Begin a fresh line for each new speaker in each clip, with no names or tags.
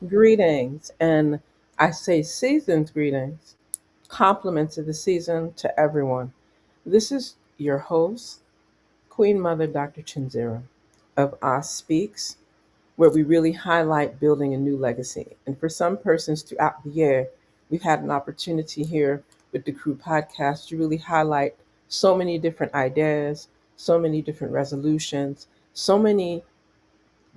Greetings, and I say season's greetings, compliments of the season to everyone. This is your host, Queen Mother Dr. Chenzira of AST Speaks, where we really highlight building a new legacy. And for some persons throughout the year, we've had an opportunity here with the Crew podcast to really highlight so many different ideas, so many different resolutions, so many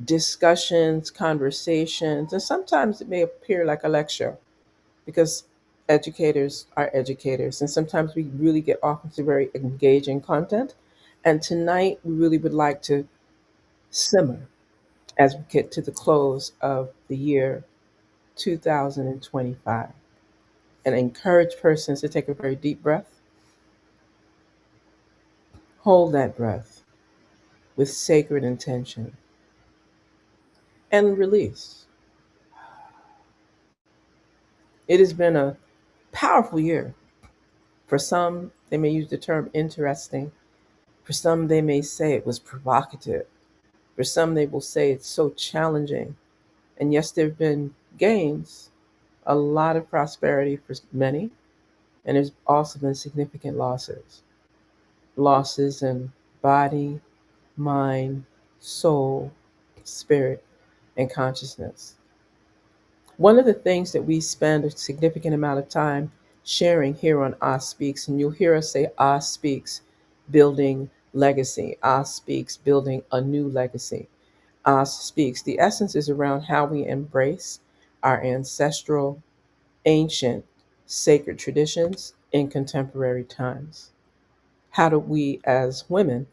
discussions, conversations, and sometimes it may appear like a lecture because educators are educators, and sometimes we really get off into very engaging content. And tonight, we really would like to simmer as we get to the close of the year 2025 and encourage persons to take a very deep breath, hold that breath with sacred intention, and release. It has been a powerful year. For some, they may use the term interesting. For some, they may say it was provocative. For some, they will say it's so challenging. And yes, there have been gains, a lot of prosperity for many, and there's also been significant losses. Losses in body, mind, soul, spirit, and consciousness. One of the things that we spend a significant amount of time sharing here on Ah Speaks, and you'll hear us say Ah Speaks, building legacy, Ah Speaks, building a new legacy, Ah Speaks. The essence is around how we embrace our ancestral, ancient, sacred traditions in contemporary times. How do we as women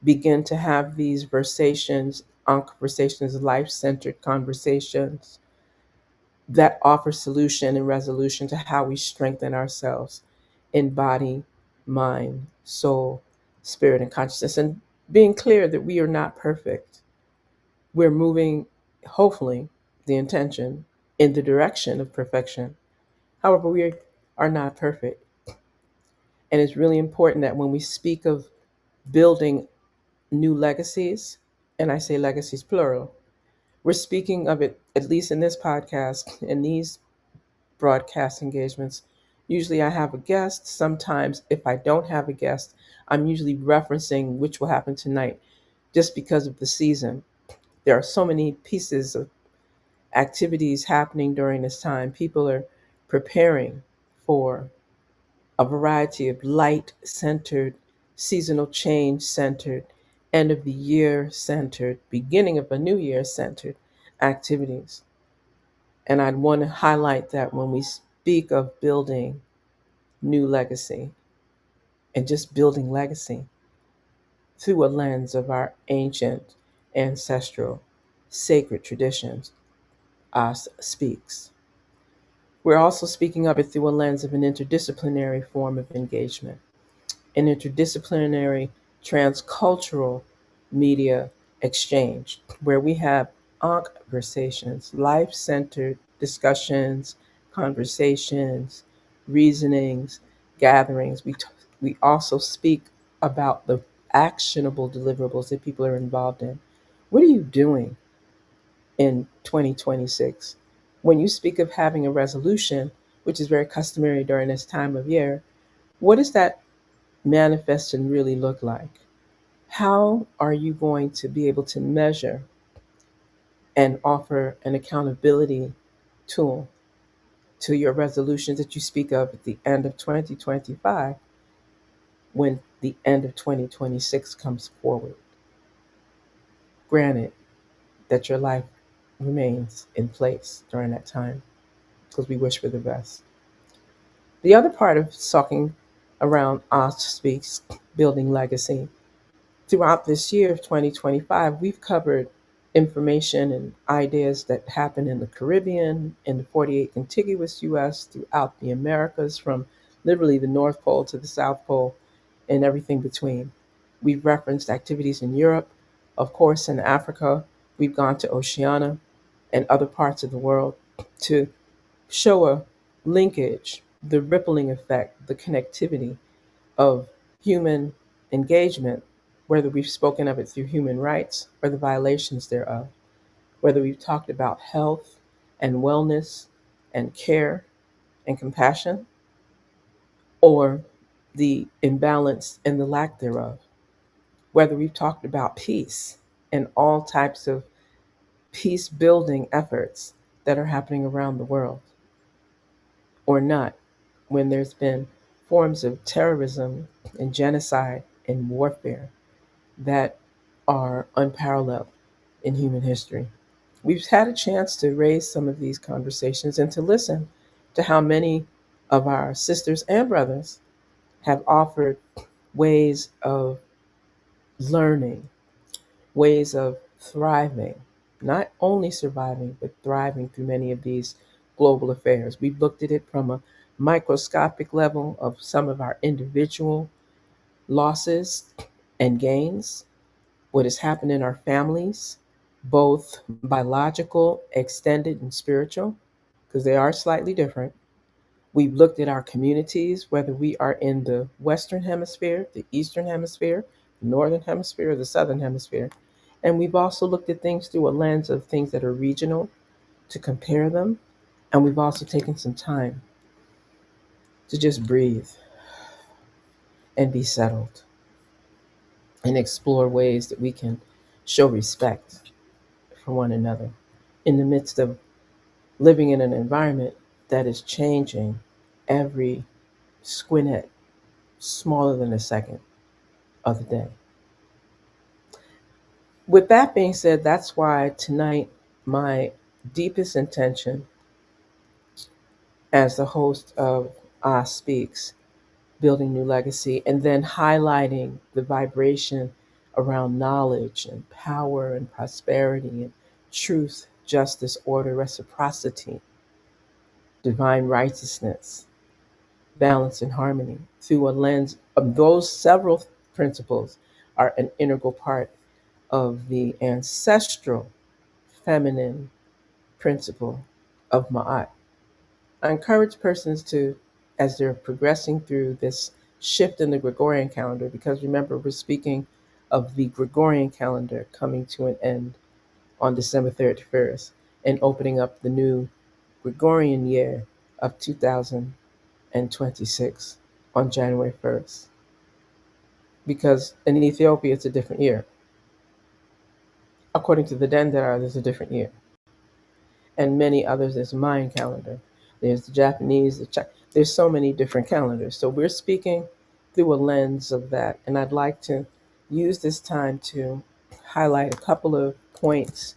begin to have these conversations, life centered conversations that offer solution and resolution to how we strengthen ourselves in body, mind, soul, spirit, and consciousness. And being clear that we are not perfect. We're moving, hopefully, the intention in the direction of perfection. However, we are not perfect. And it's really important that when we speak of building new legacies, and I say legacies plural, we're speaking of it, at least in this podcast, in these broadcast engagements. Usually I have a guest. Sometimes, if I don't have a guest, I'm usually referencing which will happen tonight just because of the season. There are so many pieces of activities happening during this time. People are preparing for a variety of light centered, seasonal change centered, end of the year centered, beginning of a new year centered activities. And I'd want to highlight that when we speak of building new legacy and just building legacy through a lens of our ancient, ancestral, sacred traditions, us speaks. We're also speaking of it through a lens of an interdisciplinary form of engagement, an interdisciplinary transcultural media exchange where we have conversations, life centered discussions, conversations, reasonings, gatherings. We also speak about the actionable deliverables that people are involved in. What are you doing in 2026? When you speak of having a resolution, which is very customary during this time of year, what does that manifest and really look like? How are you going to be able to measure and offer an accountability tool to your resolutions that you speak of at the end of 2025 when the end of 2026 comes forward? Granted that your life remains in place during that time because we wish for the best. The other part of talking around us speaks building legacy. Throughout this year of 2025, we've covered information and ideas that happen in the Caribbean, in the 48 contiguous US, throughout the Americas, from literally the North Pole to the South Pole, and everything between. We've referenced activities in Europe, of course, in Africa. We've gone to Oceania and other parts of the world to show a linkage, the rippling effect, the connectivity of human engagement, whether we've spoken of it through human rights or the violations thereof, whether we've talked about health, and wellness and care and compassion, or the imbalance and the lack thereof. Whether we've talked about peace and all types of peace building efforts that are happening around the world or not, when there's been forms of terrorism and genocide and warfare that are unparalleled in human history. We've had a chance to raise some of these conversations and to listen to how many of our sisters and brothers have offered ways of learning, ways of thriving, not only surviving, but thriving through many of these global affairs. We've looked at it from a microscopic level of some of our individual losses and gains, what has happened in our families, both biological, extended, and spiritual, because they are slightly different. We've looked at our communities, whether we are in the Western Hemisphere, the Eastern Hemisphere, the Northern Hemisphere, or the Southern Hemisphere. And we've also looked at things through a lens of things that are regional to compare them. And we've also taken some time to just breathe and be settled and explore ways that we can show respect for one another in the midst of living in an environment that is changing every squinette, smaller than a second of the day. With that being said, that's why tonight my deepest intention as the host of Speaks, Building New Legacy, and then highlighting the vibration around knowledge and power and prosperity and truth, justice, order, reciprocity, divine righteousness, balance, and harmony through a lens of those several principles are an integral part of the ancestral feminine principle of Ma'at. I encourage persons to, as they're progressing through this shift in the Gregorian calendar, because remember, we're speaking of the Gregorian calendar coming to an end on December 31st and opening up the new Gregorian year of 2026 on January 1st. Because in Ethiopia, it's a different year. According to the Dendera, there's a different year. And many others. There's a Mayan calendar. There's the Japanese. There's so many different calendars. So we're speaking through a lens of that. And I'd like to use this time to highlight a couple of points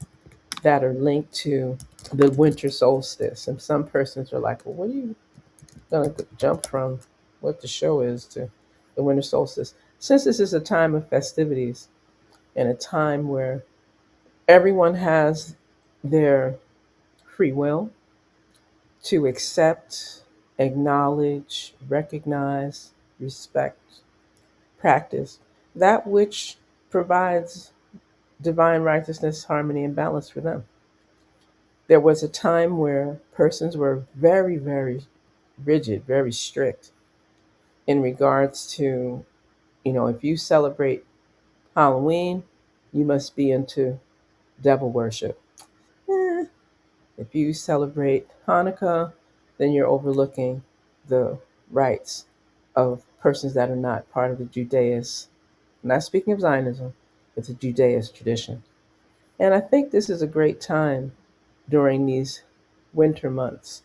that are linked to the winter solstice. And some persons are like, well, what are you going to jump from what the show is to the winter solstice? Since this is a time of festivities and a time where everyone has their free will to accept, acknowledge, recognize, respect, practice that which provides divine righteousness, harmony, and balance for them. There was a time where persons were very, very rigid, very strict in regards to, if you celebrate Halloween, you must be into devil worship. Eh, If you celebrate Hanukkah, then you're overlooking the rights of persons that are not part of the Judaist, I'm not speaking of Zionism, but the Judaist tradition. And I think this is a great time during these winter months.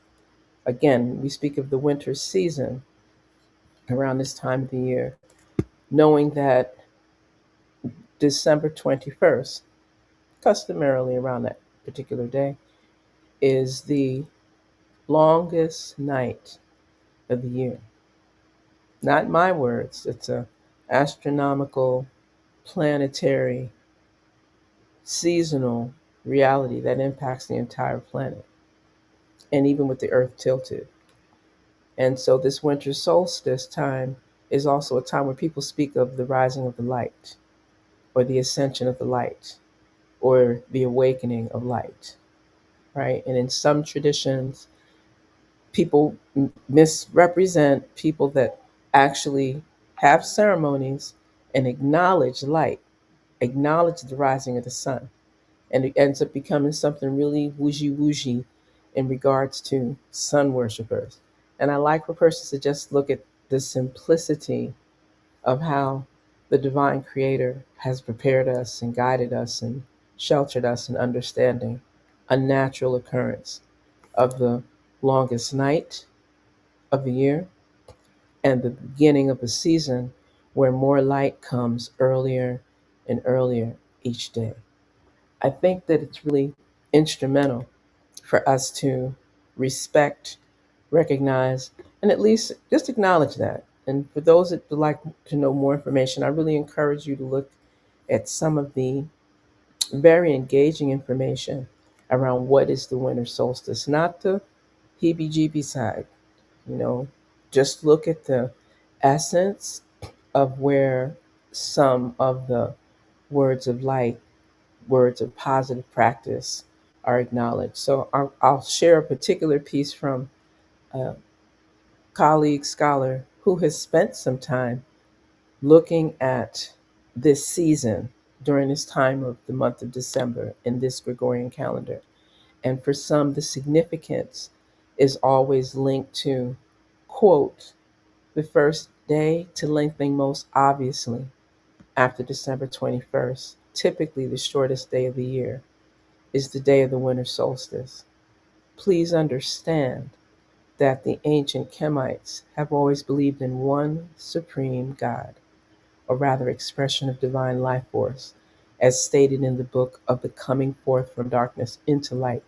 Again, we speak of the winter season around this time of the year, knowing that December 21st, customarily around that particular day, is the longest night of the year. Not my words, it's a astronomical, planetary, seasonal reality that impacts the entire planet, and even with the Earth tilted. And so this winter solstice time is also a time where people speak of the rising of the light, or the ascension of the light, or the awakening of light, right? And in some traditions, people misrepresent people that actually have ceremonies and acknowledge light, acknowledge the rising of the sun. And it ends up becoming something really woojy woojy in regards to sun worshipers. And I like for persons to just look at the simplicity of how the divine creator has prepared us and guided us and sheltered us in understanding a natural occurrence of the longest night of the year and the beginning of a season where more light comes earlier and earlier each day. I think that it's really instrumental for us to respect, recognize, and at least just acknowledge that. And for those that would like to know more information, I really encourage you to look at some of the very engaging information around what is the winter solstice, not the heebie jeebie side. You know, just look at the essence of where some of the words of light, words of positive practice are acknowledged. So I'll share a particular piece from a colleague scholar who has spent some time looking at this season during this time of the month of December in this Gregorian calendar. And for some, the significance is always linked to, quote, the first day to lengthening most obviously after December 21st, typically the shortest day of the year, is the day of the winter solstice. Please understand that the ancient Kemites have always believed in one supreme God, or rather expression of divine life force, as stated in the book of the coming forth from darkness into light,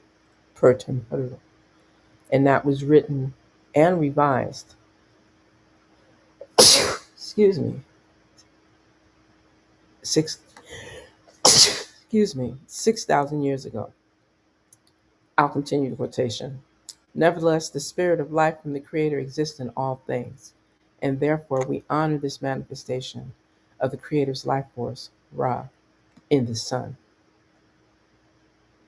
Pertem Huru. And that was written and revised, excuse me, six, excuse me, 6,000 years ago. I'll continue the quotation. Nevertheless, the spirit of life from the Creator exists in all things, and therefore we honor this manifestation of the Creator's life force, Ra, in the sun.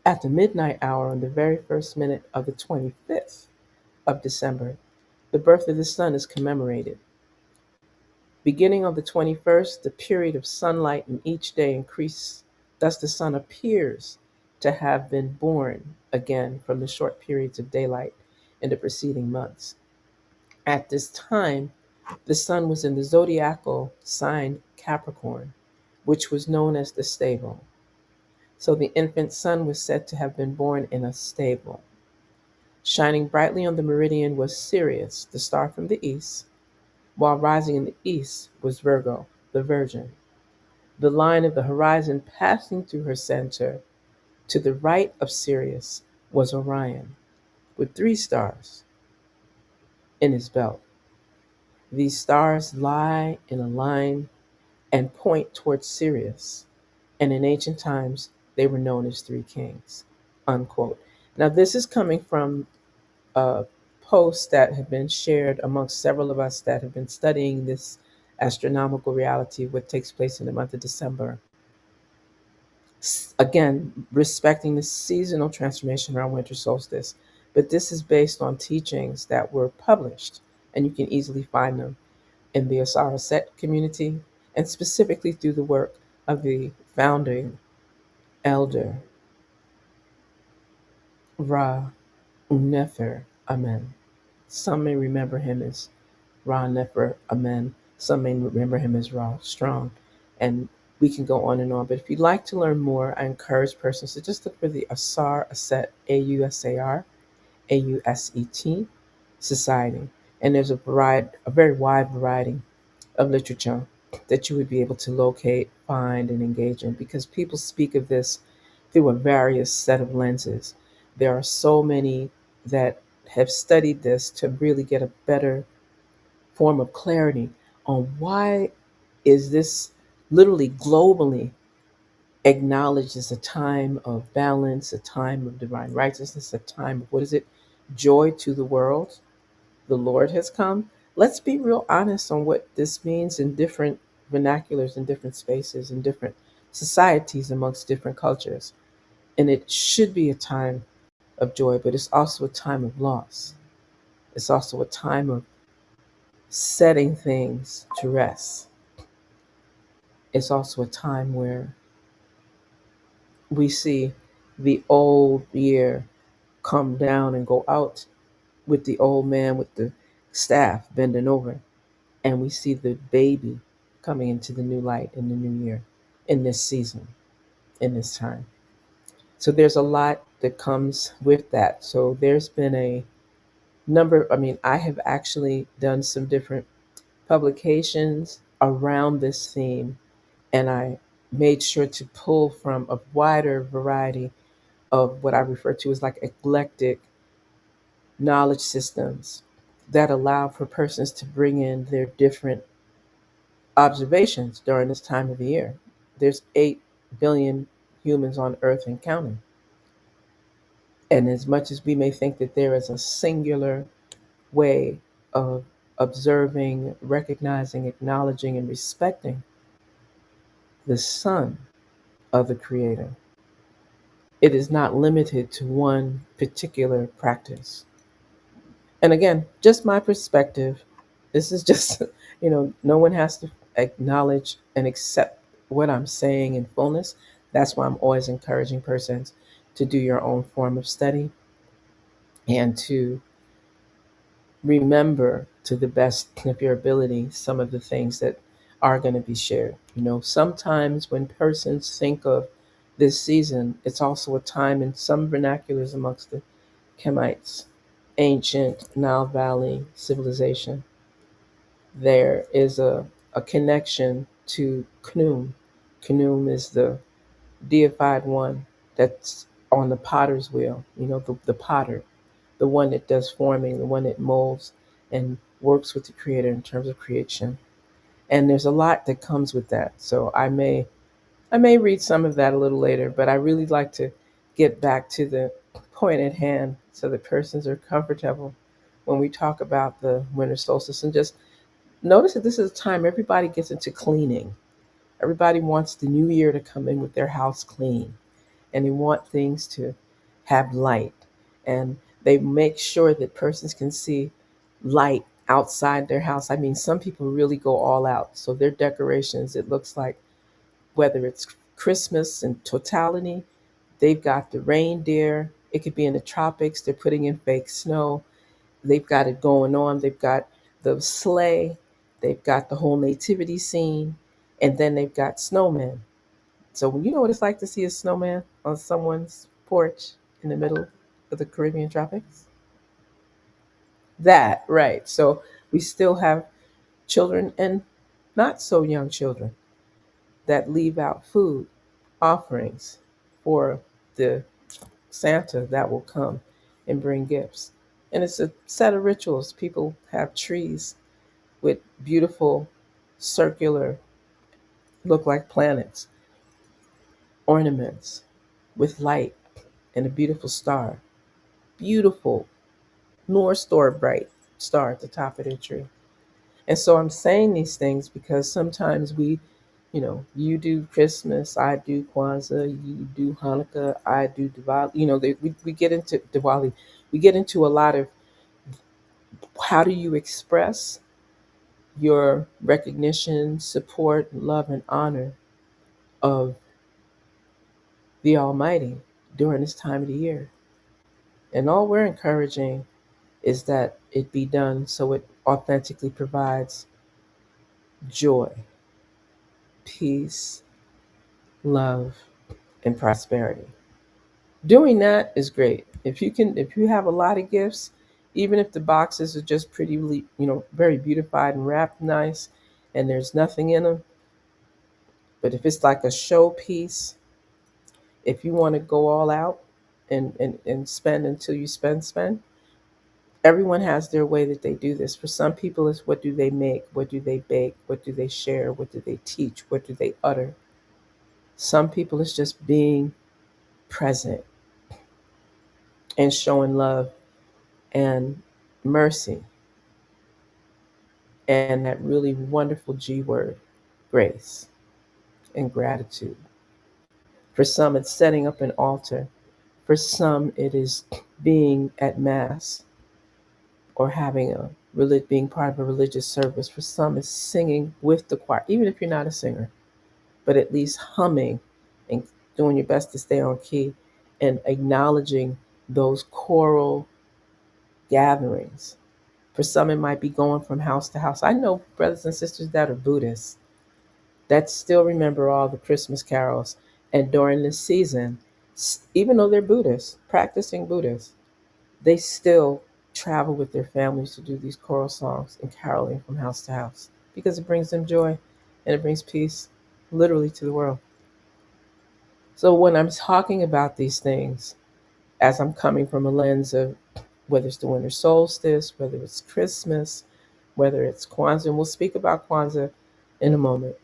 At the midnight hour on the very first minute of the 25th of December, the birth of the sun is commemorated. Beginning on the 21st, the period of sunlight in each day increases. Thus, the sun appears to have been born again from the short periods of daylight in the preceding months. At this time, the sun was in the zodiacal sign Capricorn, which was known as the stable. So the infant sun was said to have been born in a stable. Shining brightly on the meridian was Sirius, the star from the east, while rising in the east was Virgo, the Virgin. The line of the horizon passing through her center to the right of Sirius was Orion, with three stars in his belt. These stars lie in a line and point towards Sirius, and in ancient times they were known as three kings. Unquote. Now, this is coming from a post that had been shared amongst several of us that have been studying this astronomical reality, what takes place in the month of December. Again, respecting the seasonal transformation around winter solstice. But this is based on teachings that were published, and you can easily find them in the Asara Set community, and specifically through the work of the founding elder, Ra Nefer Amen. Some may remember him as Ra Nefer Amen. Some may remember him as Ra Strong. And we can go on and on. But if you'd like to learn more, I encourage persons to just look for the Asar Aset, AUSAR, AUSET Society. And there's a very wide variety of literature that you would be able to locate, find, and engage in because people speak of this through a various set of lenses. There are so many that have studied this to really get a better form of clarity on why is this literally globally acknowledged as a time of balance, a time of divine righteousness, a time of what is it? Joy to the world. The Lord has come. Let's be real honest on what this means in different vernaculars, in different spaces, in different societies, amongst different cultures. And it should be a time of joy, but it's also a time of loss. It's also a time of setting things to rest. It's also a time where we see the old year come down and go out with the old man with the staff bending over, and we see the baby coming into the new light in the new year, in this season, in this time. So there's a lot that comes with that. So there's been a number, I mean, I have actually done some different publications around this theme, and I made sure to pull from a wider variety of what I refer to as like eclectic knowledge systems that allow for persons to bring in their different observations during this time of the year. There's 8 billion humans on Earth and counting. And as much as we may think that there is a singular way of observing, recognizing, acknowledging, and respecting the Son of the Creator, it is not limited to one particular practice. And again, just my perspective. This is just, no one has to acknowledge and accept what I'm saying in fullness. That's why I'm always encouraging persons to do your own form of study and to remember to the best of your ability some of the things that are going to be shared. Sometimes when persons think of this season, it's also a time in some vernaculars amongst the Kemites, ancient Nile Valley civilization. There is a connection to Khnum. Khnum is the deified one that's on the potter's wheel, the potter, the one that does forming, the one that molds and works with the creator in terms of creation. And there's a lot that comes with that. So I may read some of that a little later, but I really like to get back to the point at hand so that persons are comfortable when we talk about the winter solstice. And just notice that this is a time everybody gets into cleaning. Everybody wants the new year to come in with their house clean, and they want things to have light. And they make sure that persons can see light outside their house. I mean, some people really go all out. So their decorations, it looks like whether it's Christmas in totality, they've got the reindeer. It could be in the tropics. They're putting in fake snow. They've got it going on. They've got the sleigh. They've got the whole nativity scene. And then they've got snowmen. So you know what it's like to see a snowman on someone's porch in the middle of the Caribbean tropics? That, right. So we still have children and not so young children that leave out food offerings for the Santa that will come and bring gifts. And it's a set of rituals. People have trees with beautiful circular, look like planets, ornaments with light and a beautiful star. Beautiful, North Star bright star at the top of their tree. And so I'm saying these things because sometimes you do Christmas, I do Kwanzaa, you do Hanukkah, I do Diwali. We get into Diwali. We get into a lot of how do you express your recognition, support, love, and honor of the Almighty during this time of the year. And all we're encouraging is that it be done so it authentically provides joy, peace, love, and prosperity. Doing that is great. If you have a lot of gifts, even if the boxes are just pretty, very beautified and wrapped nice, and there's nothing in them, but if it's like a showpiece, if you want to go all out and spend until you spend, everyone has their way that they do this. For some people, it's what do they make? What do they bake? What do they share? What do they teach? What do they utter? Some people, it's just being present and showing love and mercy and that really wonderful G word, grace and gratitude. For some, it's setting up an altar. For some, it is being at Mass or having being part of a religious service. For some, it's singing with the choir, even if you're not a singer, but at least humming and doing your best to stay on key and acknowledging those choral gatherings. For some, it might be going from house to house. I know brothers and sisters that are Buddhists that still remember all the Christmas carols. And during this season, even though they're Buddhists, practicing Buddhists, they still travel with their families to do these choral songs and caroling from house to house because it brings them joy and it brings peace literally to the world. So when I'm talking about these things, as I'm coming from a lens of whether it's the winter solstice, whether it's Christmas, whether it's Kwanzaa, and we'll speak about Kwanzaa in a moment,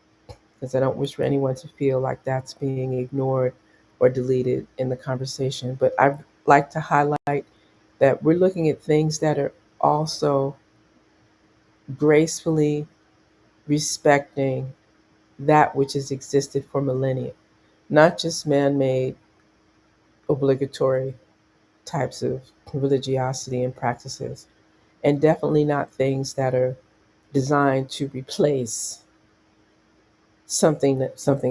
because I don't wish for anyone to feel like that's being ignored or deleted in the conversation. But I'd like to highlight that we're looking at things that are also gracefully respecting that which has existed for millennia, not just man made obligatory types of religiosity and practices, and definitely not things that are designed to replace something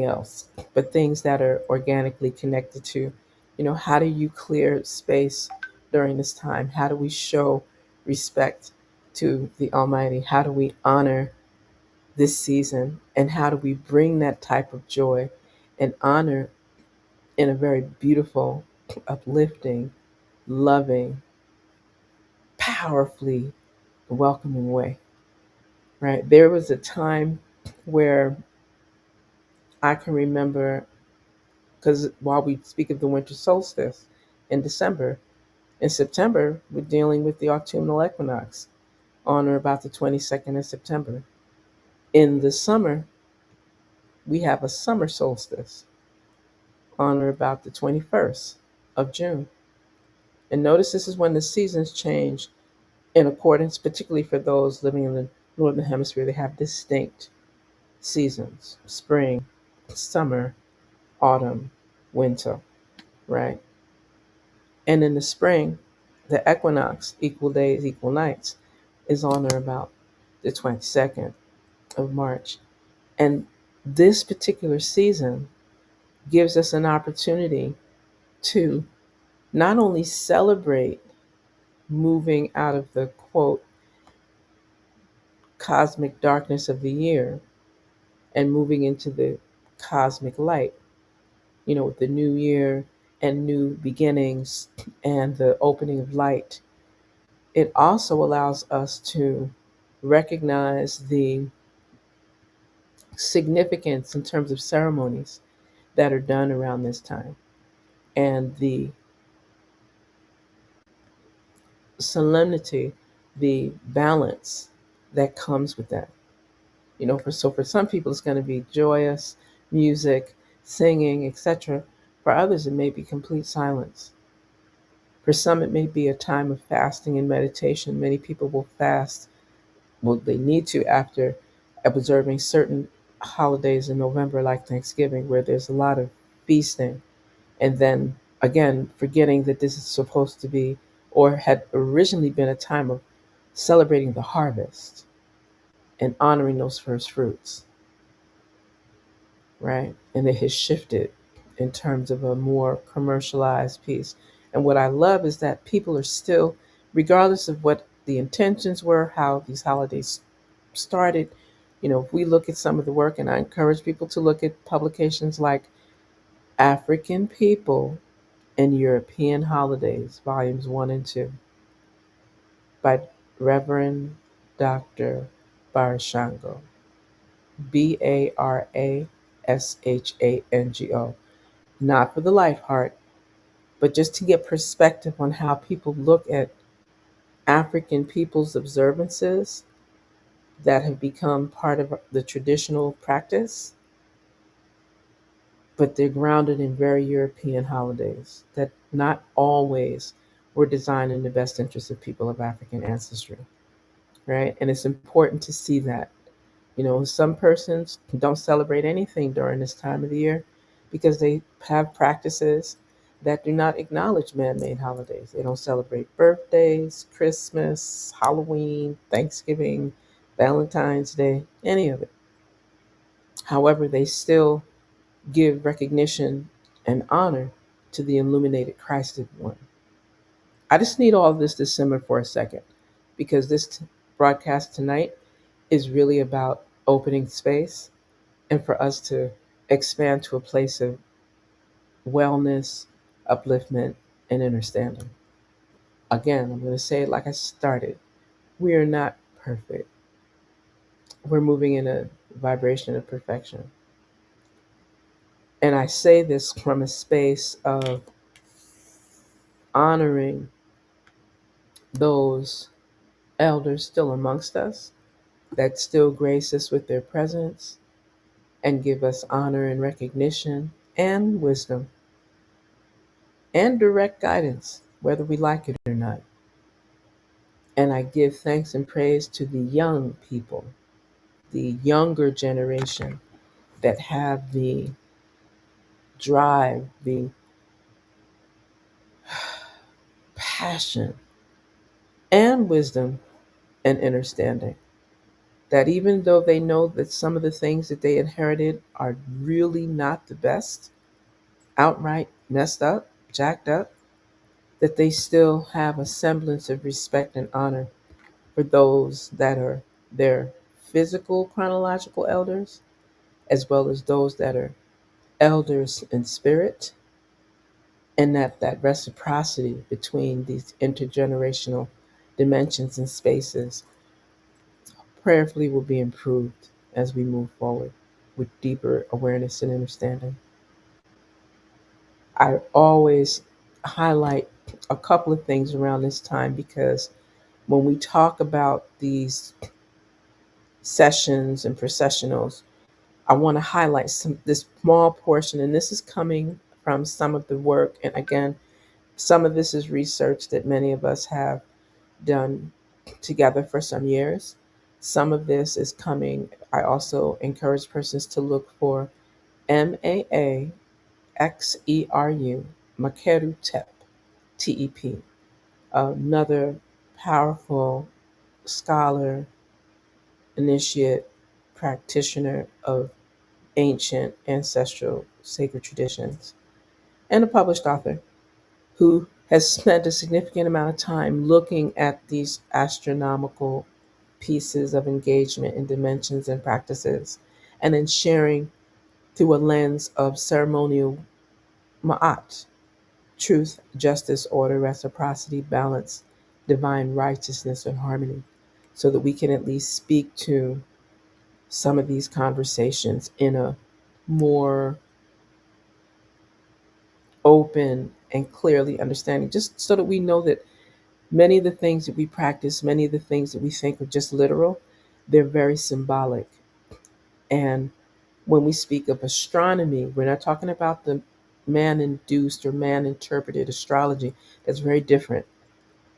else, but things that are organically connected to, how do you clear space during this time? How do we show respect to the Almighty? How do we honor this season? And how do we bring that type of joy and honor in a very beautiful, uplifting, loving, powerfully welcoming way? Right? There was a time where I can remember, because while we speak of the winter solstice in December, in September, we're dealing with the autumnal equinox on or about the 22nd of September. In the summer, we have a summer solstice on or about the 21st of June. And notice this is when the seasons change in accordance, particularly for those living in the northern hemisphere, they have distinct seasons: spring, summer, autumn, winter, right? And in the spring, the equinox, equal days, equal nights, is on or about the 22nd of March. And this particular season gives us an opportunity to not only celebrate moving out of the quote cosmic darkness of the year and moving into the cosmic light, with the new year and new beginnings and the opening of light. It also allows us to recognize the significance in terms of ceremonies that are done around this time and the solemnity, the balance that comes with that. For some people it's going to be joyous music, singing, etc. For others it may be complete silence. For some it may be a time of fasting and meditation. Many people will fast, well, they need to after observing certain holidays in November, like Thanksgiving, where there's a lot of feasting. And then again, forgetting that this is supposed to be or had originally been a time of celebrating the harvest and honoring those first fruits, right? And it has shifted in terms of a more commercialized piece. And what I love is that people are still, regardless of what the intentions were, how these holidays started, if we look at some of the work, and I encourage people to look at publications like African People and European Holidays, volumes 1 and 2, by Reverend Dr. Barashango, Barashango, not for the light heart, but just to get perspective on how people look at African people's observances that have become part of the traditional practice, but they're grounded in very European holidays that not always were designed in the best interest of people of African ancestry, right? And it's important to see that. Some persons don't celebrate anything during this time of the year because they have practices that do not acknowledge man made holidays. They don't celebrate birthdays, Christmas, Halloween, Thanksgiving, Valentine's Day, any of it. However, they still give recognition and honor to the illuminated Christed one. I just need all of this to simmer for a second because broadcast tonight is really about opening space and for us to expand to a place of wellness, upliftment, and understanding. Again, I'm going to say it like I started. We are not perfect. We're moving in a vibration of perfection. And I say this from a space of honoring those elders still amongst us that still grace us with their presence and give us honor and recognition and wisdom and direct guidance, whether we like it or not. And I give thanks and praise to the young people, the younger generation that have the drive, the passion, and wisdom and understanding. That even though they know that some of the things that they inherited are really not the best, outright messed up, jacked up, that they still have a semblance of respect and honor for those that are their physical chronological elders, as well as those that are elders in spirit, and that reciprocity between these intergenerational dimensions and spaces prayerfully will be improved as we move forward with deeper awareness and understanding. I always highlight a couple of things around this time because when we talk about these sessions and processionals, I want to highlight this small portion, and this is coming from some of the work. And again, some of this is research that many of us have done together for some years. Some of this is coming. I also encourage persons to look for MAAXERU, Makeru Tep, TEP, another powerful scholar, initiate, practitioner of ancient ancestral sacred traditions, and a published author who has spent a significant amount of time looking at these astronomical pieces of engagement in dimensions and practices, and then sharing through a lens of ceremonial ma'at, truth, justice, order, reciprocity, balance, divine righteousness, and harmony, so that we can at least speak to some of these conversations in a more open and clearly understanding, just so that we know that many of the things that we practice, many of the things that we think are just literal, they're very symbolic. And when we speak of astronomy, we're not talking about the man induced or man interpreted astrology. That's very different.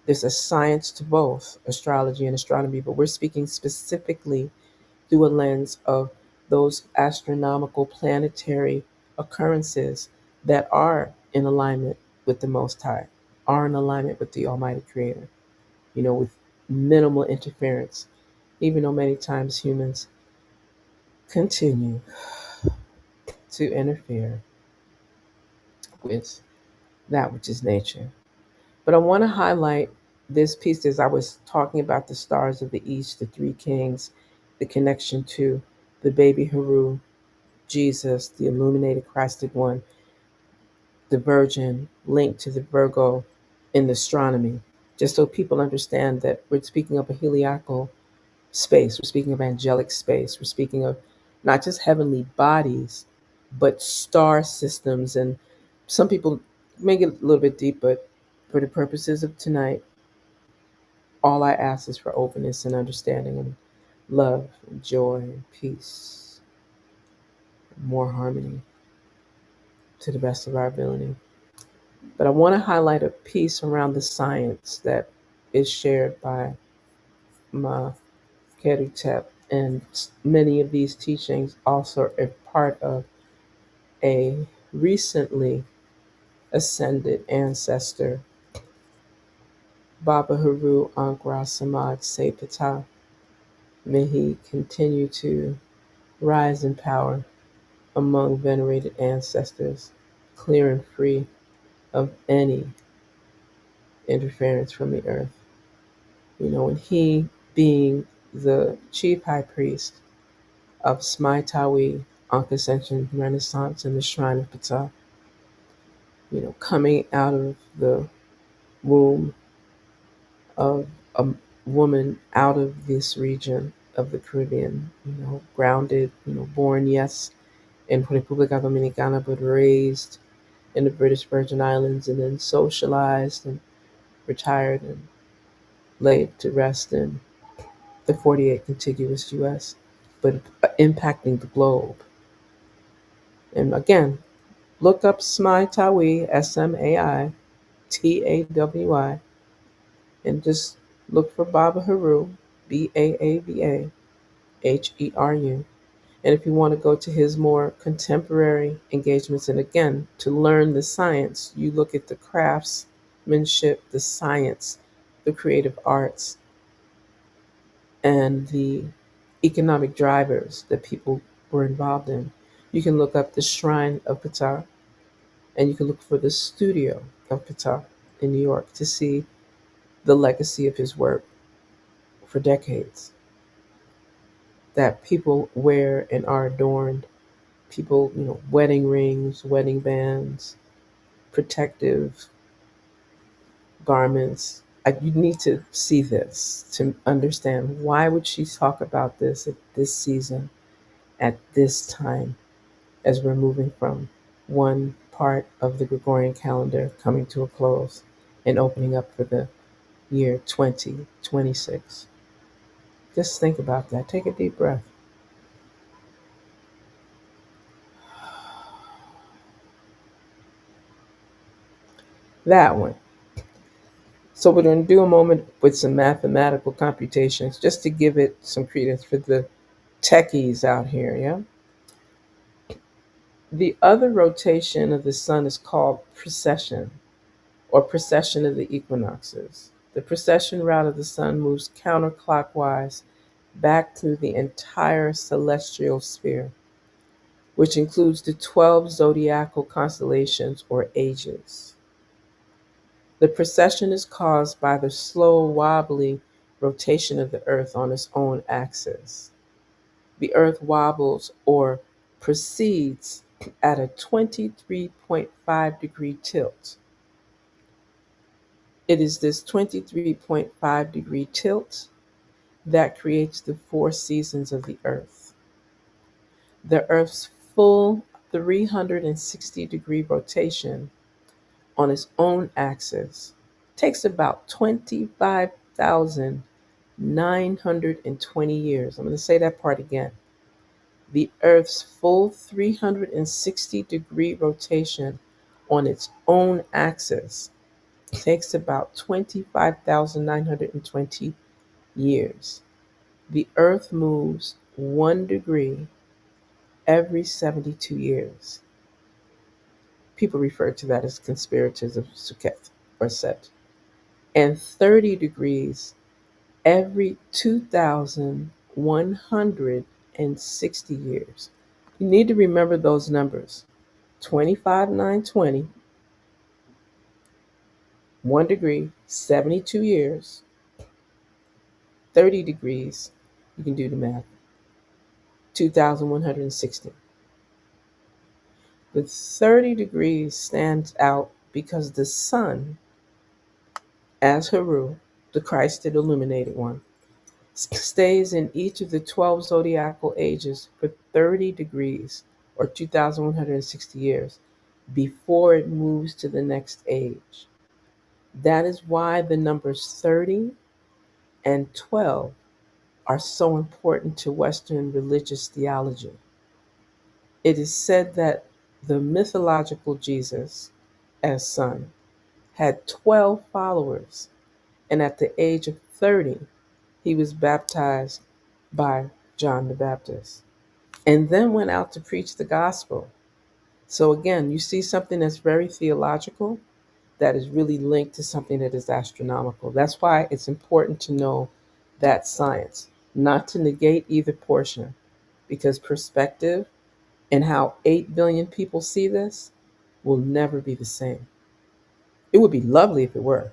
There's a science to both astrology and astronomy, but we're speaking specifically through a lens of those astronomical planetary occurrences that are in alignment with the Most High, are in alignment with the Almighty Creator, with minimal interference, even though many times humans continue to interfere with that which is nature. But I want to highlight this piece as I was talking about the stars of the East, the three kings, the connection to the baby Haru, Jesus, the illuminated Christed one, the Virgin linked to the Virgo in the astronomy, just so people understand that we're speaking of a heliacal space, we're speaking of angelic space, we're speaking of not just heavenly bodies, but star systems. And some people may get a little bit deep, but for the purposes of tonight, all I ask is for openness and understanding and love and joy and peace, more harmony to the best of our ability. But I want to highlight a piece around the science that is shared by Ma Kerutep, and many of these teachings also are part of a recently ascended ancestor, Baba Haru Angra Samad Sepata. May he continue to rise in power among venerated ancestors, clear and free of any interference from the earth. And he, being the chief high priest of Smaitawi, Ankh Ascension Renaissance, and the Shrine of Ptah, coming out of the womb of a woman out of this region of the Caribbean, grounded, born, yes, in República Dominicana, but raised in the British Virgin Islands and then socialized and retired and laid to rest in the 48 contiguous US, but impacting the globe. And again, look up Smai Tawi, Smaitawi, and just look for Baba Haru, Baabahheru. And if you want to go to his more contemporary engagements, and again, to learn the science, you look at the craftsmanship, the science, the creative arts, and the economic drivers that people were involved in. You can look up the Shrine of Ptah, and you can look for the Studio of Ptah in New York to see the legacy of his work for decades. That people wear and are adorned. People, wedding rings, wedding bands, protective garments. You need to see this to understand why would she talk about this at this season, at this time, as we're moving from one part of the Gregorian calendar coming to a close and opening up for the year 2026. Just think about that. Take a deep breath. That one. So we're going to do a moment with some mathematical computations just to give it some credence for the techies out here, yeah? The other rotation of the sun is called precession, or precession of the equinoxes. The precession route of the sun moves counterclockwise back through the entire celestial sphere, which includes the 12 zodiacal constellations or ages. The precession is caused by the slow, wobbly rotation of the Earth on its own axis. The Earth wobbles or proceeds at a 23.5 degree tilt. It is this 23.5 degree tilt that creates the four seasons of the Earth. The Earth's full 360 degree rotation on its own axis takes about 25,920 years. I'm going to say that part again. The Earth's full 360 degree rotation on its own axis takes about 25,920 years. The Earth moves 1 degree every 72 years. People refer to that as conspirators of Sukkot or Set. And 30 degrees every 2,160 years. You need to remember those numbers. 25,920, 1 degree, 72 years, 30 degrees, you can do the math, 2,160. The 30 degrees stands out because the sun, as Haru, the Christed illuminated one, stays in each of the 12 zodiacal ages for 30 degrees or 2,160 years before it moves to the next age. That is why the numbers 30 and 12 are so important to Western religious theology. It is said that the mythological Jesus, as son, had 12 followers, and at the age of 30, he was baptized by John the Baptist, and then went out to preach the gospel. So again, you see something that's very theological that is really linked to something that is astronomical. That's why it's important to know that science, not to negate either portion, because perspective and how 8 billion people see this will never be the same. It would be lovely if it were,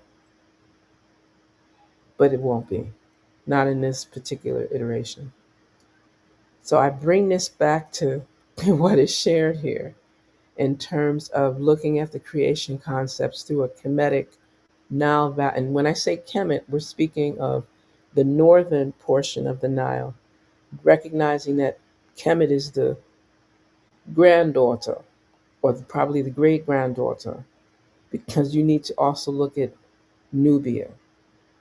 but it won't be. Not in this particular iteration. So I bring this back to what is shared here in terms of looking at the creation concepts through a Kemetic Nile Valley. And when I say Kemet, we're speaking of the northern portion of the Nile, recognizing that Kemet is the granddaughter, or probably the great granddaughter, because you need to also look at Nubia.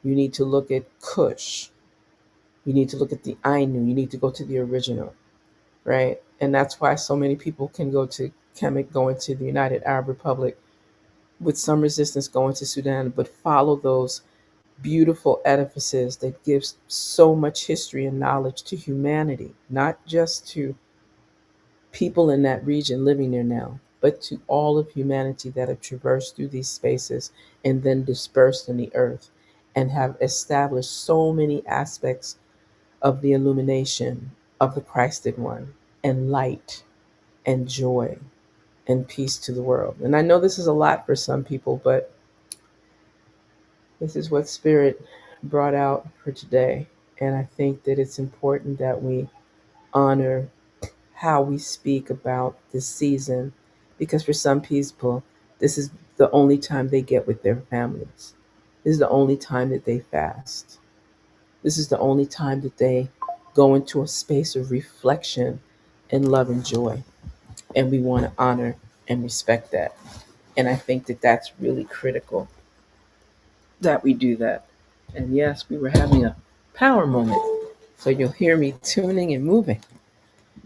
You need to look at Kush. You need to look at the Ainu. You need to go to the original, right? And that's why so many people can go to Kemet, go into the United Arab Republic with some resistance, going to Sudan, but follow those beautiful edifices that gives so much history and knowledge to humanity, not just to people in that region living there now, but to all of humanity that have traversed through these spaces and then dispersed in the earth and have established so many aspects of the illumination of the Christed One and light and joy and peace to the world. And I know this is a lot for some people, but this is what Spirit brought out for today. And I think that it's important that we honor how we speak about this season, because for some people, this is the only time they get with their families. This is the only time that they fast. This is the only time that they go into a space of reflection and love and joy. And we want to honor and respect that. And I think that that's really critical that we do that. And yes, we were having a power moment. So you'll hear me tuning and moving,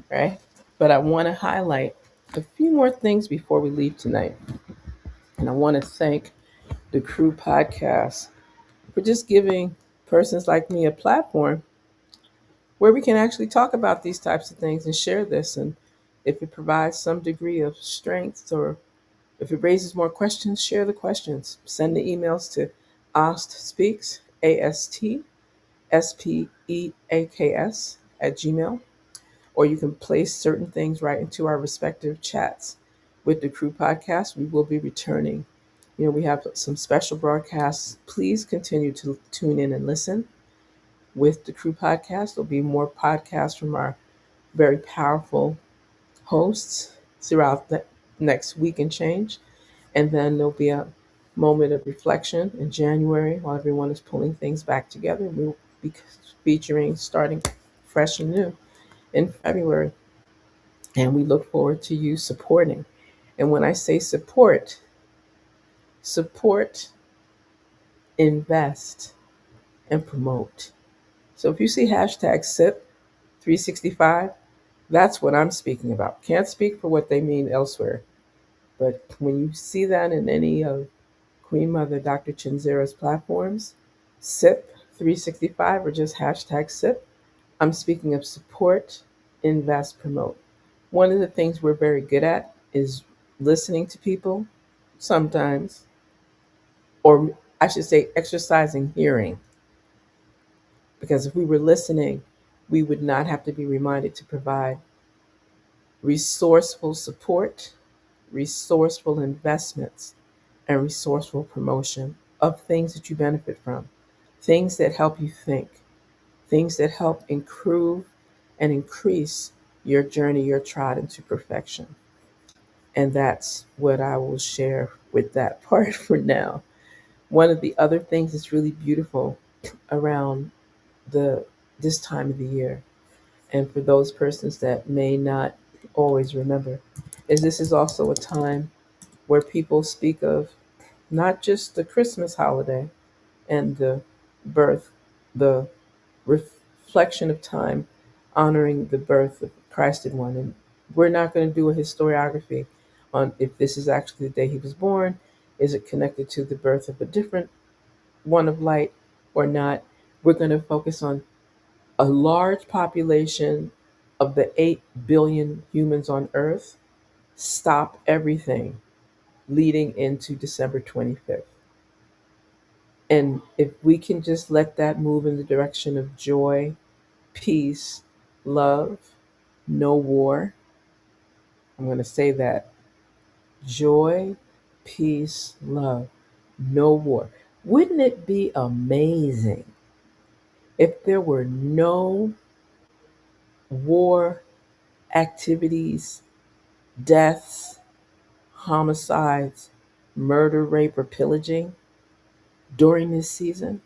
right? But I want to highlight a few more things before we leave tonight. And I want to thank the Crew Podcast for just giving persons like me a platform where we can actually talk about these types of things and share this. And if it provides some degree of strength, or if it raises more questions, share the questions. Send the emails to ASTSpeaks, ASTSpeaks at Gmail, or you can place certain things right into our respective chats. With the Crew Podcast, we will be returning. We have some special broadcasts. Please continue to tune in and listen. With the Crew Podcast, there'll be more podcasts from our very powerful hosts throughout the next week and change. And then there'll be a moment of reflection in January while everyone is pulling things back together. We'll be featuring starting fresh and new in February. And we look forward to you supporting. And when I say support, support, invest, and promote. So if you see hashtag SIP 365, that's what I'm speaking about. Can't speak for what they mean elsewhere. But when you see that in any of Queen Mother Dr. Chenzira's platforms, SIP 365 or just hashtag SIP, I'm speaking of support, invest, promote. One of the things we're very good at is listening to people sometimes, or I should say, exercising hearing. Because if we were listening, we would not have to be reminded to provide resourceful support, resourceful investments, and resourceful promotion of things that you benefit from, things that help you think, things that help improve and increase your journey, your trod into perfection. And that's what I will share with that part for now. One of the other things that's really beautiful around the this time of the year, and for those persons that may not always remember, is this is also a time where people speak of not just the Christmas holiday and the birth, the reflection of time honoring the birth of Christed One. And we're not going to do a historiography on if this is actually the day he was born. Is it connected to the birth of a different one of light or not? We're going to focus on a large population of the 8 billion humans on Earth stop everything leading into December 25th. And if we can just let that move in the direction of joy, peace, love, no war. I'm going to say that: joy, peace, love, no war. Wouldn't it be amazing If there were no war activities, deaths, homicides, murder, rape, or pillaging during this season,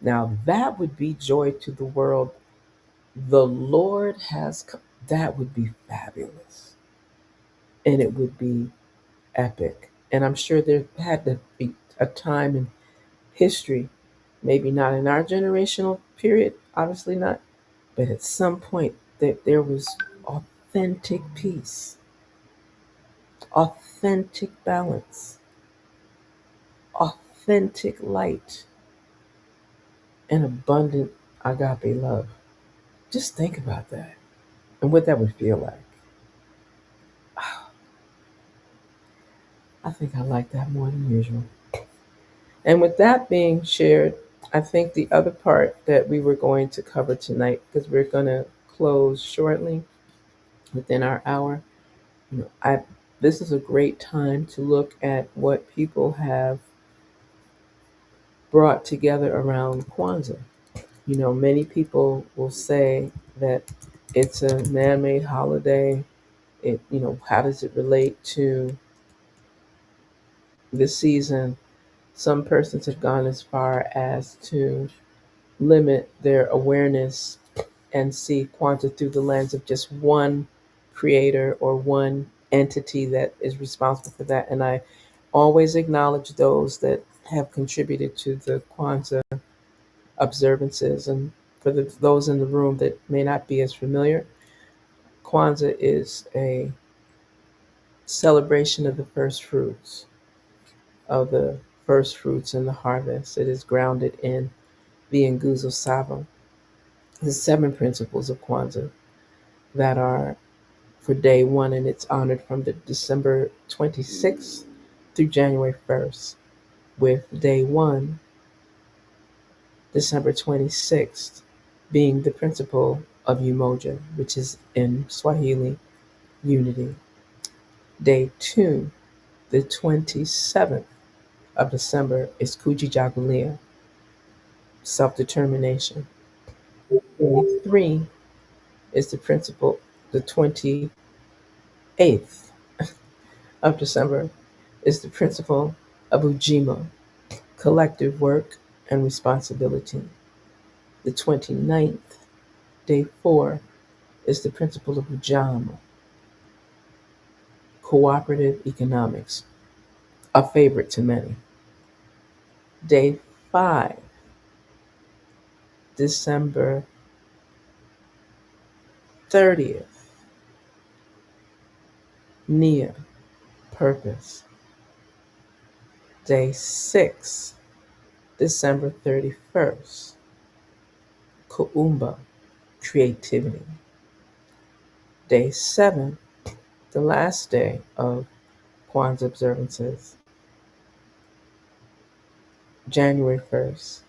now that would be joy to the world. The Lord has come. That would be fabulous. And it would be epic. And I'm sure there had to be a time in history, maybe not in our generational period, obviously not, but at some point that there was authentic peace, authentic balance, authentic light, and abundant agape love. Just think about that and what that would feel like. I think I like that more than usual. And with that being shared, I think the other part that we were going to cover tonight, because we're going to close shortly within our hour, I this is a great time to look at what people have brought together around Kwanzaa. Many people will say that it's a man-made holiday. How does it relate to the season? Some persons have gone as far as to limit their awareness and see Kwanzaa through the lens of just one creator or one entity that is responsible for that. And I always acknowledge those that have contributed to the Kwanzaa observances. And for those in the room that may not be as familiar, Kwanzaa is a celebration of the first fruits, of the first fruits in the harvest. It is grounded in the Nguzo Saba, the seven principles of Kwanzaa that are for day one, and it's honored from the December 26th through January 1st, with day one, December 26th, being the principle of Umoja, which is in Swahili unity. Day two, the 27th of December, is Kujichagulia, self determination. Day three is the principle, the 28th of December, is the principle of Ujima, collective work and responsibility. The 29th, day four, is the principle of Ujama, cooperative economics, a favorite to many. Day five, December 30th, Nia, purpose. Day six, December 31st, Kuumba, creativity. Day seven, the last day of Kwanzaa observances, January 1st,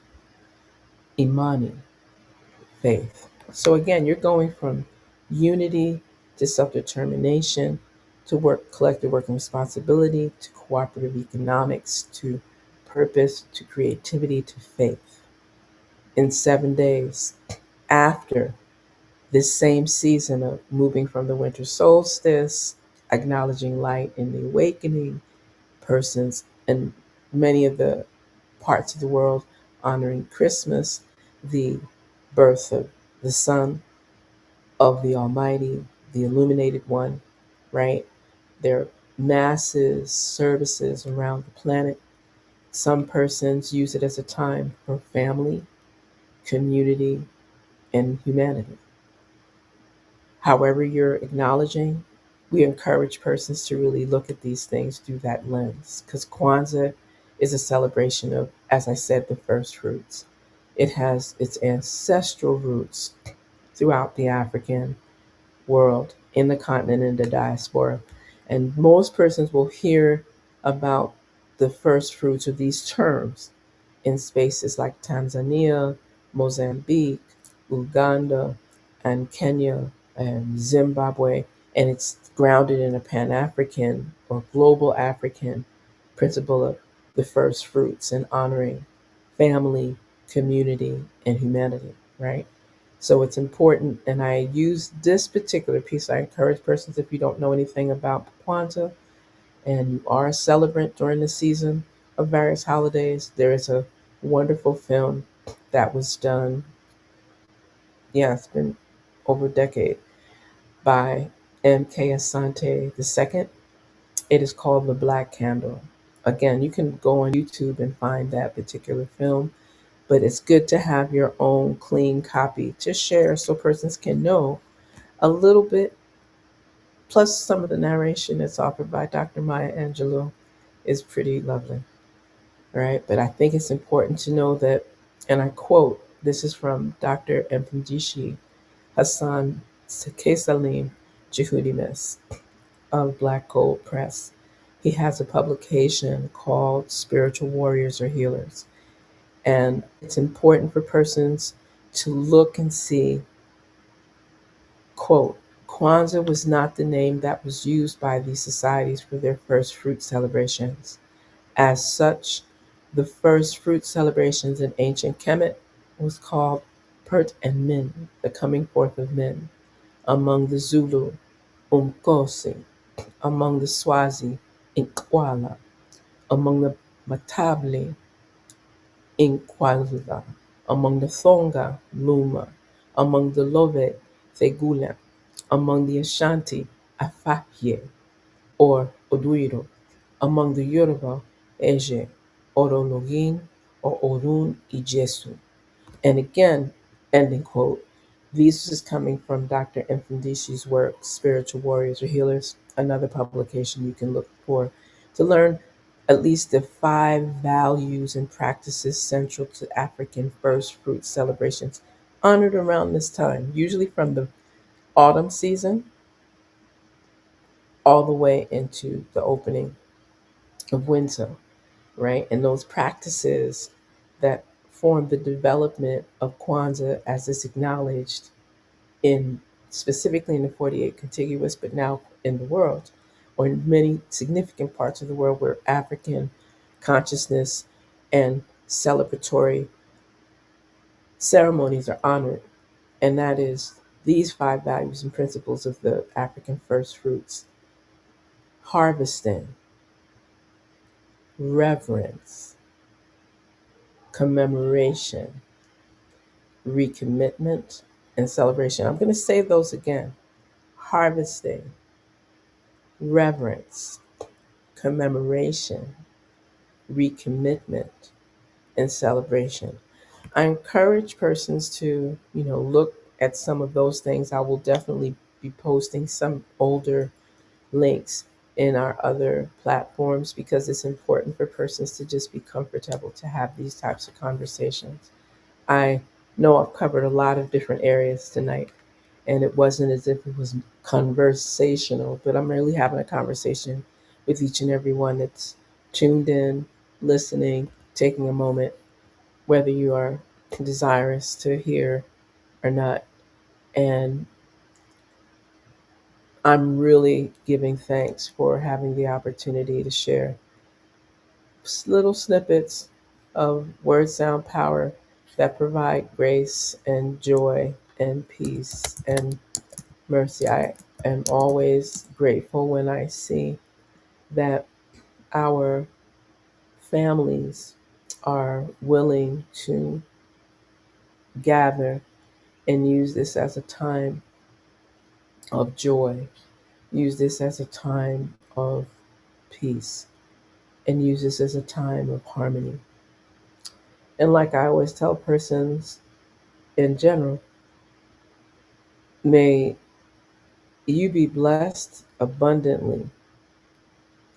Imani, faith. So again, you're going from unity to self-determination to work, collective work and responsibility, to cooperative economics, to purpose, to creativity, to faith in 7 days after this same season of moving from the winter solstice, acknowledging light in the awakening, persons in many of the parts of the world honoring Christmas, the birth of the Son of the Almighty, the illuminated one, right? There are masses, services around the planet. Some persons use it as a time for family, community, and humanity. However, you're acknowledging, we encourage persons to really look at these things through that lens because Kwanzaa is a celebration of, as I said, the first fruits. It has its ancestral roots throughout the African world, in the continent, and the diaspora. And most persons will hear about the first fruits of these terms in spaces like Tanzania, Mozambique, Uganda, and Kenya, and Zimbabwe. And it's grounded in a Pan African or global African principle of the first fruits and honoring family, community, and humanity, right? So it's important, and I use this particular piece. I encourage persons, if you don't know anything about Kwanzaa and you are a celebrant during the season of various holidays, there is a wonderful film that was done, yeah, it's been over a decade, by M.K. Asante II. It is called The Black Candle. Again, you can go on YouTube and find that particular film, but it's good to have your own clean copy to share so persons can know a little bit. Plus, some of the narration that's offered by Dr. Maya Angelou is pretty lovely, right? But I think it's important to know that, and I quote, this is from Dr. Mpundishi Hassan Kesalim Jehudimis of Black Gold Press. He has a publication called Spiritual Warriors or Healers. And it's important for persons to look and see, quote, Kwanzaa was not the name that was used by these societies for their first fruit celebrations. As such, the first fruit celebrations in ancient Kemet was called Pert and Min, the coming forth of men. Among the Zulu, Umkosi. Among the Swazi, Inkwala. Among the Matabele, Inkwalula. Among the Thonga, Luma. Among the Love, Thegula. Among the Ashanti, Afahye, or Oduiro. Among the Yoruba, Eje, Orologin, or Orun Ijesu. And again, ending quote, this is coming from Dr. Mfundishi's work, Spiritual Warriors or Healers, another publication you can look for to learn at least the 5 values and practices central to African first fruit celebrations honored around this time, usually from the autumn season all the way into the opening of winter, right? And those practices that form the development of Kwanzaa as it's acknowledged in specifically in the 48 contiguous, but now in the world, or in many significant parts of the world where African consciousness and celebratory ceremonies are honored. And that is these 5 values and principles of the African first fruits: harvesting, reverence, commemoration, recommitment, and celebration. I'm going to say those again: harvesting, reverence, commemoration, recommitment, and celebration. I encourage persons to, look at some of those things. I will definitely be posting some older links in our other platforms because it's important for persons to just be comfortable to have these types of conversations. I know I've covered a lot of different areas tonight, and it wasn't as if it was conversational, but I'm really having a conversation with each and every one that's tuned in, listening, taking a moment, whether you are desirous to hear or not. And I'm really giving thanks for having the opportunity to share little snippets of word sound power that provide grace and joy and peace and mercy. I am always grateful when I see that our families are willing to gather and use this as a time of joy, use this as a time of peace, and use this as a time of harmony. And like I always tell persons in general, may you be blessed abundantly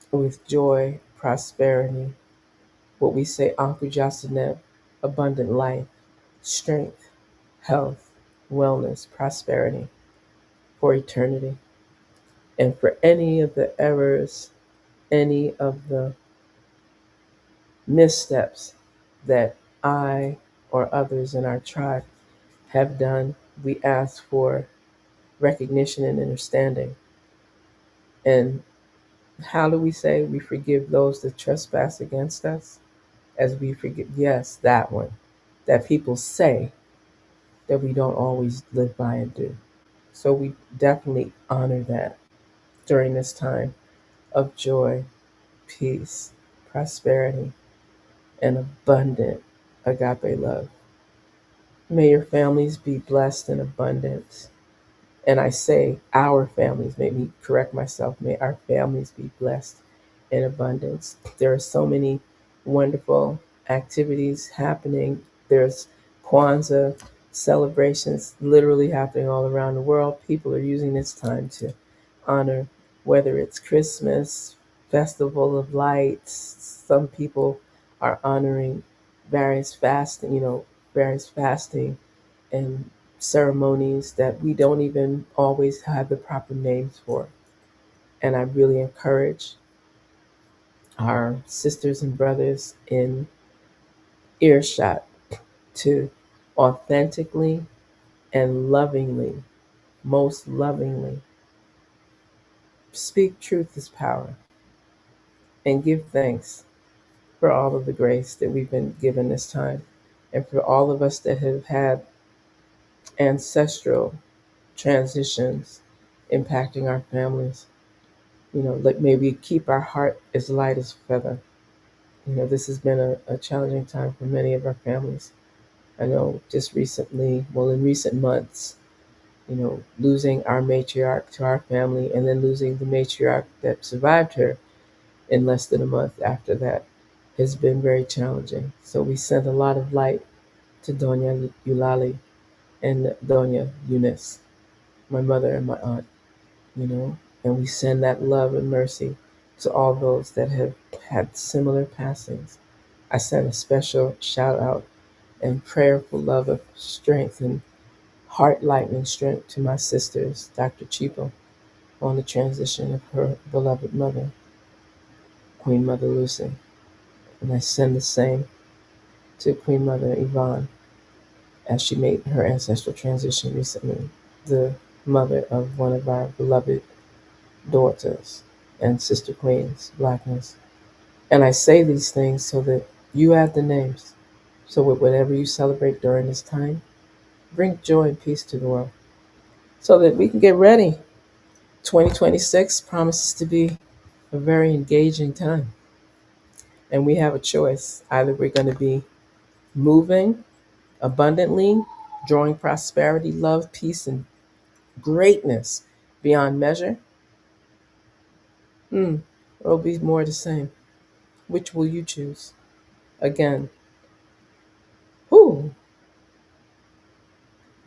with joy, prosperity, what we say, Anku Jasaneb, abundant life, strength, health, wellness, prosperity for eternity. And for any of the errors, any of the missteps that I or others in our tribe have done, we ask for recognition and understanding. And how do we say we forgive those that trespass against us? As we forgive, yes, that one. that people say that we don't always live by and do. So we definitely honor that during this time of joy, peace, prosperity, and abundant agape love. May your families be blessed in abundance. And I say our families, may me correct myself, may our families be blessed in abundance. There are so many wonderful activities happening. There's Kwanzaa celebrations literally happening all around the world. People are using this time to honor, whether it's Christmas, Festival of Lights. Some people are honoring various fasting, various fasting and ceremonies that we don't even always have the proper names for. And I really encourage our sisters and brothers in earshot to authentically and lovingly, most lovingly, speak truth as power and give thanks for all of the grace that we've been given this time and for all of us that have had ancestral transitions impacting our families. Like maybe keep our heart as light as a feather. This has been a challenging time for many of our families. I know just recently, well, in recent months, losing our matriarch to our family and then losing the matriarch that survived her in less than a month after that has been very challenging. So we sent a lot of light to Doña Eulalie and Doña Eunice, my mother and my aunt, and we send that love and mercy to all those that have had similar passings. I send a special shout out and prayerful love of strength and heart lightening strength to my sisters, Dr. Chipo, on the transition of her beloved mother, Queen Mother Lucy. And I send the same to Queen Mother Yvonne as she made her ancestral transition recently, the mother of one of our beloved daughters and sister queens, Blackness. And I say these things so that you add the names. So with whatever you celebrate during this time, bring joy and peace to the world so that we can get ready. 2026 promises to be a very engaging time. And we have a choice. Either we're going to be moving abundantly, drawing prosperity, love, peace, and greatness beyond measure, or it'll be more of the same. Which will you choose? Again, who?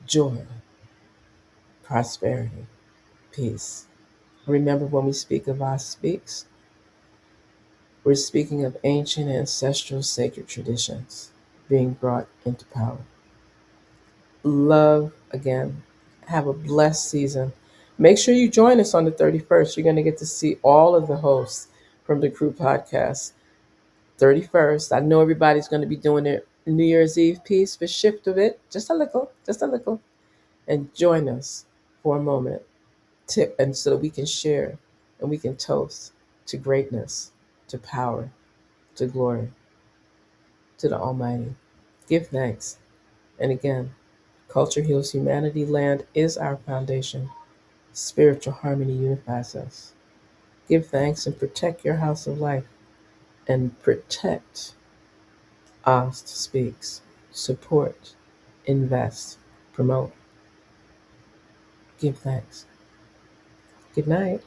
Joy, prosperity, peace. Remember when we speak of our speaks, we're speaking of ancient ancestral sacred traditions being brought into power. Love again. Have a blessed season. Make sure you join us on the 31st. You're going to get to see all of the hosts from the Crew Podcast. 31st. I know everybody's going to be doing their New Year's Eve piece, but shift of it just a little, and join us for a moment and so that we can share and we can toast to greatness, to power, to glory, to the Almighty. Give thanks. And again, culture heals humanity. Land is our foundation. Spiritual harmony unifies us. Give thanks and protect your house of life. And protect AST speaks. Support, invest, promote. Give thanks. Good night.